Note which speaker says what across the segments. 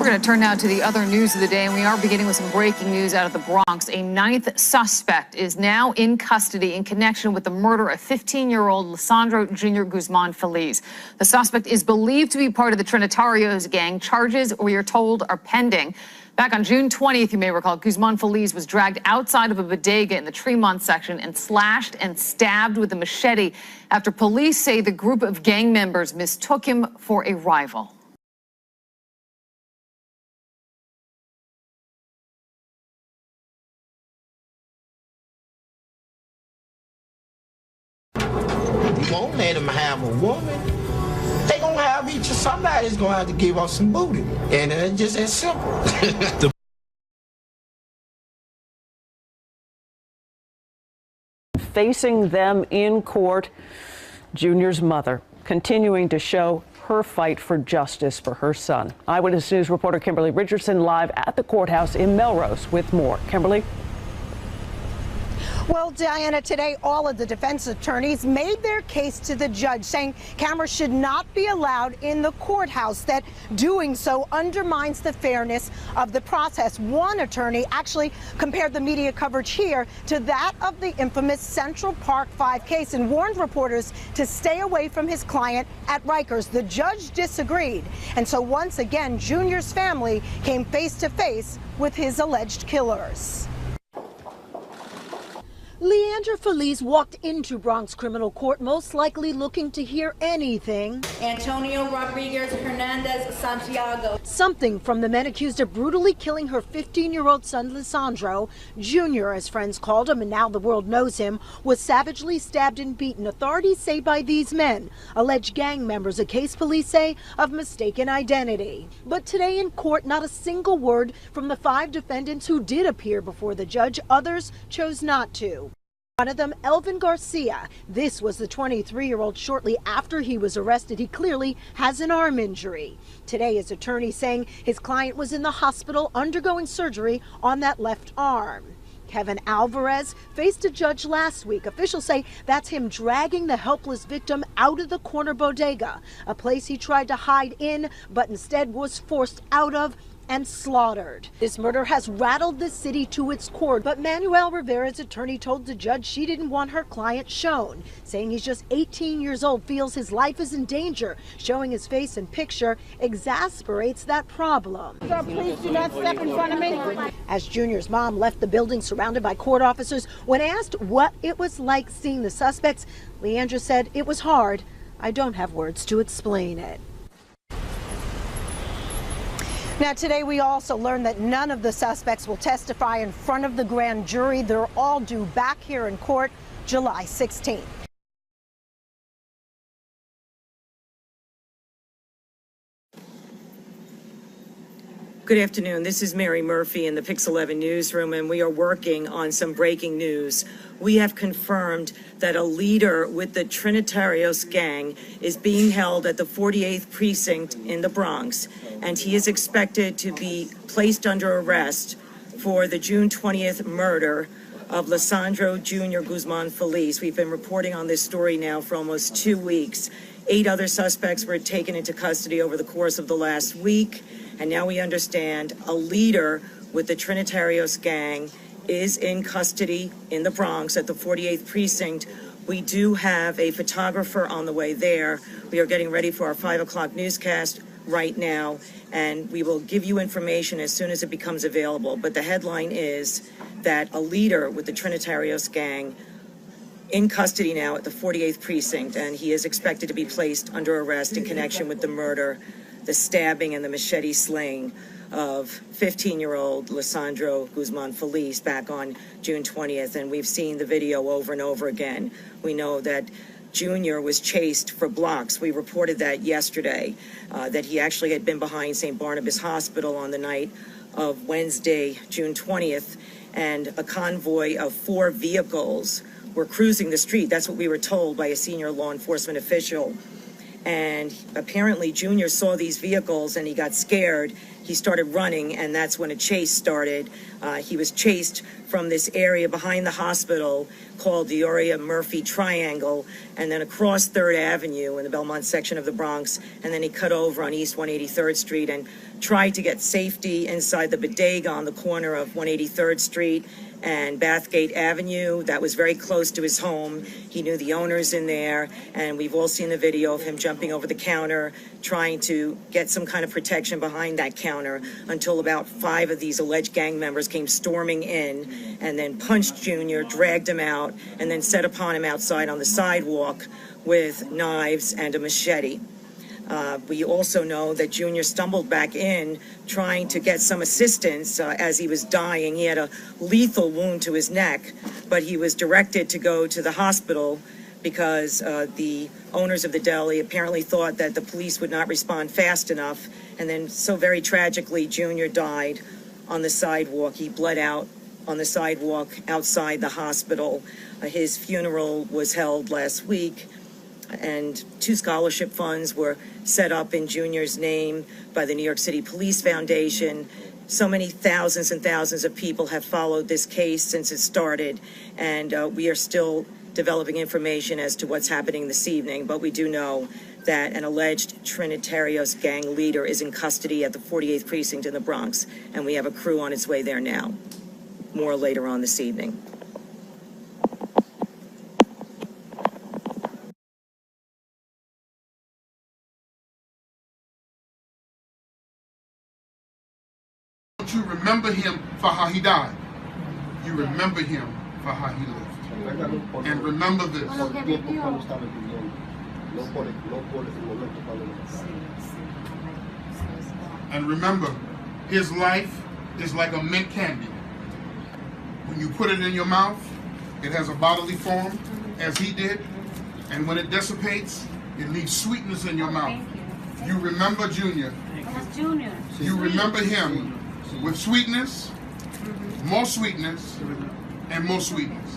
Speaker 1: going to turn now to the other news of the day, and we are beginning with some breaking news out of the Bronx. A ninth suspect is now in custody in connection with the murder of 15-year-old Lisandro Jr. Guzman Feliz. The suspect is believed to be part of the Trinitarios gang. Charges, we are told, are pending. Back on June 20th, you may recall, Guzman Feliz was dragged outside of a bodega in the Tremont section and slashed and stabbed with a machete after police say the group of gang members mistook him for a rival.
Speaker 2: You won't let them have a woman. They gonna have each. Somebody's gonna have to give us some booty, and it's just as simple.
Speaker 3: Facing them in court, Junior's mother continuing to show her fight for justice for her son. Eyewitness News reporter Kimberly Richardson live at the courthouse in Melrose with more. Kimberly?
Speaker 4: Well, Diana, today all of the defense attorneys made their case to the judge, saying cameras should not be allowed in the courthouse, that doing so undermines the fairness of the process. One attorney actually compared the media coverage here to that of the infamous Central Park 5 case and warned reporters to stay away from his client at Rikers. The judge disagreed, and so once again, Junior's family came face to face with his alleged killers. Leandra Feliz walked into Bronx criminal court most likely looking to hear anything.
Speaker 5: Antonio Rodriguez Hernandez Santiago.
Speaker 4: Something from the men accused of brutally killing her 15-year-old son, Lisandro Jr., as friends called him, and now the world knows him, was savagely stabbed and beaten. Authorities say by these men, alleged gang members, a case police say of mistaken identity. But today in court, not a single word from the 5 defendants who did appear before the judge. Others chose not to. One of them, Elvin Garcia. This was the 23-year-old shortly after he was arrested. He clearly has an arm injury. Today, his attorney saying his client was in the hospital undergoing surgery on that left arm. Kevin Alvarez faced a judge last week. Officials say that's him dragging the helpless victim out of the corner bodega, a place he tried to hide in, but instead was forced out of and slaughtered. This murder has rattled the city to its core, but Manuel Rivera's attorney told the judge she didn't want her client shown, saying he's just 18 years old, feels his life is in danger. Showing his face and picture exasperates that problem.
Speaker 5: Sir, please do not step in front of me.
Speaker 4: As Junior's mom left the building surrounded by court officers, when asked what it was like seeing the suspects, Leandra said, "It was hard. I don't have words to explain it." Now, today we also learned that none of the suspects will testify in front of the grand jury. They're all due back here in court July 16th.
Speaker 6: Good afternoon. This is Mary Murphy in the Pix 11 newsroom, and we are working on some breaking news. We have confirmed that a leader with the Trinitarios gang is being held at the 48th precinct in the Bronx, and he is expected to be placed under arrest for the June 20th murder of Lisandro Jr. Guzman Feliz. We've been reporting on this story now for almost 2 weeks. 8 other suspects were taken into custody over the course of the last week, and now we understand a leader with the Trinitarios gang is in custody in the Bronx at the 48th precinct. We do have a photographer on the way there. We are getting ready for our 5 o'clock newscast right now, and we will give you information as soon as it becomes available. But the headline is that a leader with the Trinitarios gang in custody now at the 48th precinct, and he is expected to be placed under arrest in connection with the murder, the stabbing, and the machete slaying of 15-year-old Lisandro Guzman Feliz back on June 20th. And we've seen the video over and over again. We know that Junior was chased for blocks. We reported that yesterday, that he actually had been behind St. Barnabas Hospital on the night of Wednesday, June 20th, and a convoy of 4 vehicles were cruising the street. That's what we were told by a senior law enforcement official. And apparently Junior saw these vehicles and he got scared. He started running, and that's when a chase started. He was chased from this area behind the hospital called the Uriah Murphy Triangle, and then across 3rd Avenue in the Belmont section of the Bronx, and then he cut over on East 183rd Street and tried to get safety inside the bodega on the corner of 183rd Street and Bathgate Avenue. That was very close to his home. He knew the owners in there, and we've all seen the video of him jumping over the counter, trying to get some kind of protection behind that counter, until about 5 of these alleged gang members came storming in and then punched Junior, dragged him out, and then set upon him outside on the sidewalk with knives and a machete. We also know that Junior stumbled back in trying to get some assistance as he was dying. He had a lethal wound to his neck, but he was directed to go to the hospital because the owners of the deli apparently thought that the police would not respond fast enough. And then so very tragically, Junior died on the sidewalk. He bled out on the sidewalk outside the hospital. His funeral was held last week, and 2 scholarship funds were set up in Junior's name by the New York City Police Foundation. So many thousands and thousands of people have followed this case since it started, and we are still developing information as to what's happening this evening, but we do know that an alleged Trinitarios gang leader is in custody at the 48th Precinct in the Bronx, and we have a crew on its way there now. More later on this evening.
Speaker 7: You remember him for how he died. You remember him for how he lived. And remember this. And remember, his life is like a mint candy. When you put it in your mouth, it has a bodily form, as he did. And when it dissipates, it leaves sweetness in your mouth. You remember Junior. You remember him with sweetness, more sweetness, and more sweetness.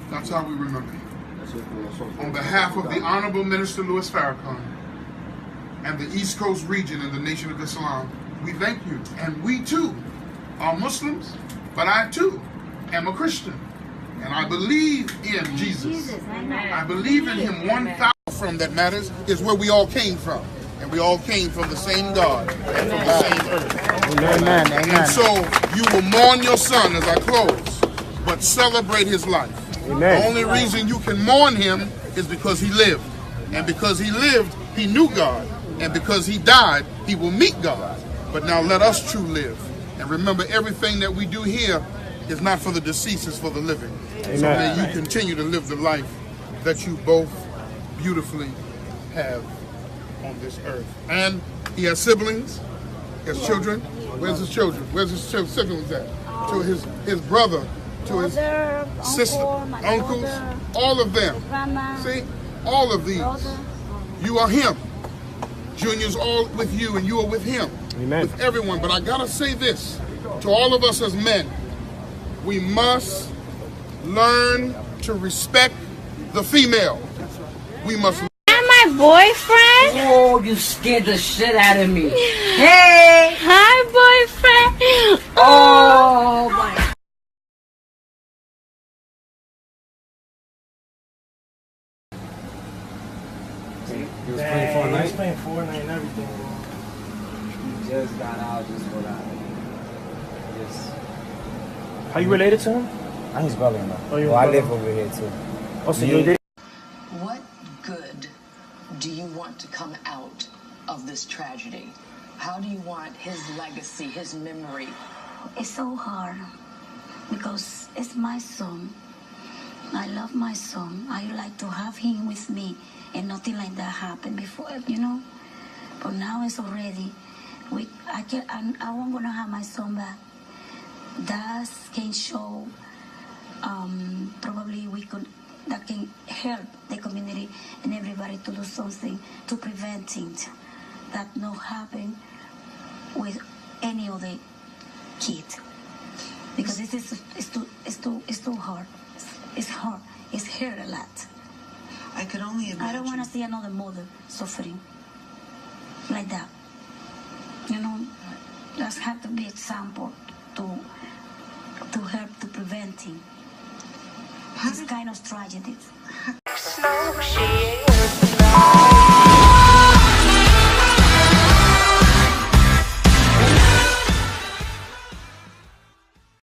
Speaker 7: That's how we remember him. On behalf of the Honorable Minister Louis Farrakhan and the East Coast region and the Nation of Islam, we thank you. And we too are Muslims, but I too am a Christian. And I believe in Jesus. I believe in him 1,000. From that matters is where we all came from. And we all came from the same God and from the same earth.
Speaker 2: Amen. Amen.
Speaker 7: And so you will mourn your son as I close, but celebrate his life.
Speaker 2: Amen.
Speaker 7: The only reason you can mourn him is because he lived. And because he lived, he knew God. And because he died, he will meet God. But now let us true live. And remember, everything that we do here is not for the deceased, it's for the living. Amen. So may you continue to live the life that you both beautifully have on this earth. And he has siblings, he has children. Where's his children? Where's his siblings at? To his brother, to his sister, uncles, all of them. See, all of these. You are him. Junior's all with you and you are with him. Amen. With everyone. But I gotta say this to all of us as men. We must learn to respect the female. We must.
Speaker 8: My boyfriend?
Speaker 9: Oh, you scared the shit out of me. Hey!
Speaker 8: Hi, boyfriend.
Speaker 9: Oh, my.
Speaker 10: He was playing Fortnite? He was playing Fortnite and everything. He just got out, just got out. How you related to him?
Speaker 11: I'm his brother-in-law.
Speaker 10: Oh,
Speaker 11: well, I live over here too.
Speaker 10: Oh, so you did?
Speaker 12: What good do you want to come out of this tragedy? How do you want his legacy, his memory?
Speaker 13: It's so hard because it's my son. I love my son. I like to have him with me, and nothing like that happened before, you know. But now it's already. I won't gonna have my son back. That can show. Probably that can help the community and everybody to do something to prevent things that not happen with any other kid. because it's too hard. It's hard. It's hurt a lot.
Speaker 14: I could only imagine.
Speaker 13: I don't want to see another mother suffering like that. You know, there's have to be example to help to preventing this kind of tragedies.
Speaker 15: Smoke,